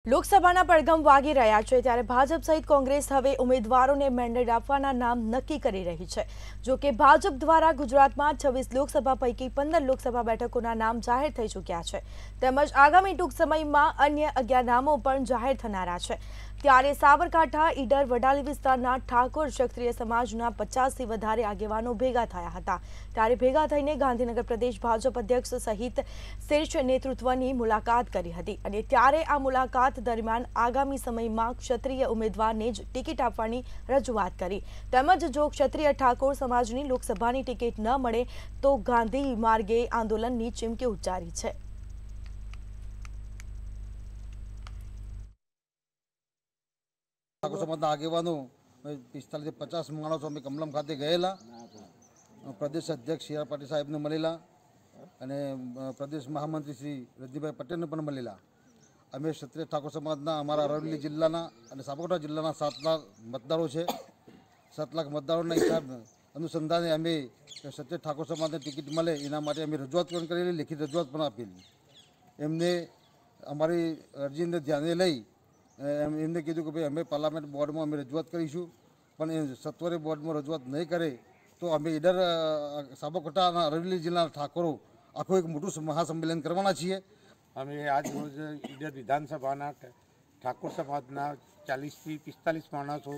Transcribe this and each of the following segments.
લોકસભાના પડઘમ વાગી રહ્યા છે ત્યારે ભાજપ સહિત કોંગ્રેસ હવે ઉમેદવારોને મેન્ડેટ આપવાના નામ નક્કી કરી રહી છે। જો કે ભાજપ દ્વારા ગુજરાતમાં 26 લોકસભા પૈકી 15 લોકસભા બેઠકોના નામ જાહેર થઈ ચૂક્યા છે તેમજ આગામી ટૂંક સમયમાં અન્ય 11 નામો પણ જાહેર થનારા છે। ત્યારે સાબરકાંઠા ઈડર વડાલી વિસ્તારના ઠાકોર ક્ષત્રિય સમાજના 50થી વધારે આગેવાનો ભેગા થયા હતા। ત્યારે ભેગા થઈને ગાંધીનગર પ્રદેશ ભાજપ અધ્યક્ષ સહિત શીર્ષ નેતૃત્વની મુલાકાત કરી હતી અને ત્યારે આ મુલાકાત દરમિયાન આગામી સમયમાં ક્ષત્રિય ઉમેદવારને જ ટિકિટ આપવાની રજૂઆત કરી તેમજ જો ક્ષત્રિય ઠાકોર સમાજની લોકસભાની ટિકિટ ન મળે તો ગાંધી માર્ગે આંદોલનની ચીમકી ઉચ્ચારી છે। ઠાકોર સમાજના આગેવાનો 45 થી 50 માણસો અમે કમલમ ખાતે ગયેલા પ્રદેશ અધ્યક્ષ સી આર પાટીલ સાહેબને મળેલા અને પ્રદેશ મહામંત્રી શ્રી રજનીભાઈ પટેલને પણ મળેલા। અમે ક્ષત્રિય ઠાકોર સમાજના અમારા અરવલ્લી જિલ્લાના અને સાબરકાંઠા જિલ્લાના 7 લાખ મતદારો છે। 7 લાખ મતદારોના હિસાબ અનુસંધાને અમે ક્ષત્રિય ઠાકોર સમાજને ટિકિટ મળે એના માટે અમે રજૂઆત પણ કરેલી, લેખિત રજૂઆત પણ આપેલી। એમને અમારી અરજીને ધ્યાને લઈ એમને કીધું કે ભાઈ અમે પાર્લામેન્ટ બોર્ડમાં અમે રજૂઆત કરીશું પણ એ સત્વરે બોર્ડમાં રજૂઆત નહીં કરે તો અમે ઈડર સાબરકાંઠાના અરવલ્લી જિલ્લાના ઠાકોરો આખું એક મોટું મહાસંમેલન કરવાના છીએ। અમે આજ રોજ ઈડર વિધાનસભાના ઠાકોર સમાજના 40 થી 45 માણસો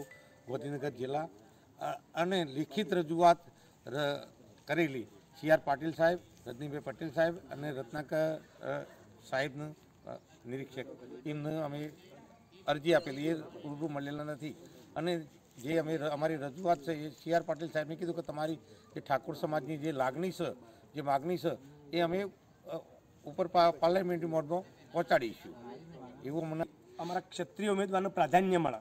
ગાંધીનગર જિલ્લા અને લિખિત રજૂઆત કરેલી સી આર પાટીલ સાહેબ, રજનીભાઈ પટેલ સાહેબ અને રત્નાકર સાહેબનું નિરીક્ષક એમને અમે અરજી આપેલી, એ રૂબરૂ મળેલા નથી અને જે અમે અમારી રજૂઆત છે એ સી આર પાટીલ સાહેબને કીધું કે તમારી જે ઠાકોર સમાજની જે લાગણી છે, જે માગણી છે એ અમે ઉપર પાર્લામેન્ટરી મોડમાં પહોંચાડીશું એવું મને અમારા ક્ષત્રિય ઉમેદવારનું પ્રાધાન્ય મળે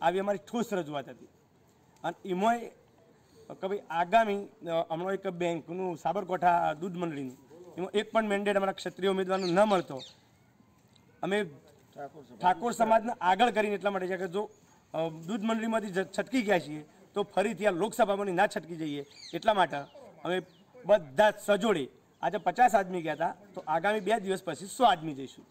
આવી અમારી ઠોસ રજૂઆત હતી। અને એમાંય કે ભાઈ આગામી હમણાં એક બેંકનું સાબરકાંઠા દૂધ મંડળીનું એમાં એક પણ મેન્ડેટ અમારા ક્ષત્રિય ઉમેદવારનું ન મળતો અમે ઠાકોર સમાજને આગળ કરીને એટલા માટે છે કે જો દૂધ મંડળીમાંથી છટકી ગયા છીએ તો ફરીથી આ લોકસભામાં ના છટકી જઈએ એટલા માટે અમે બધા સજોડે આજે 50 આદમી ગયા હતા તો આગામી 2 દિવસ પછી 100 આદમી જઈશું।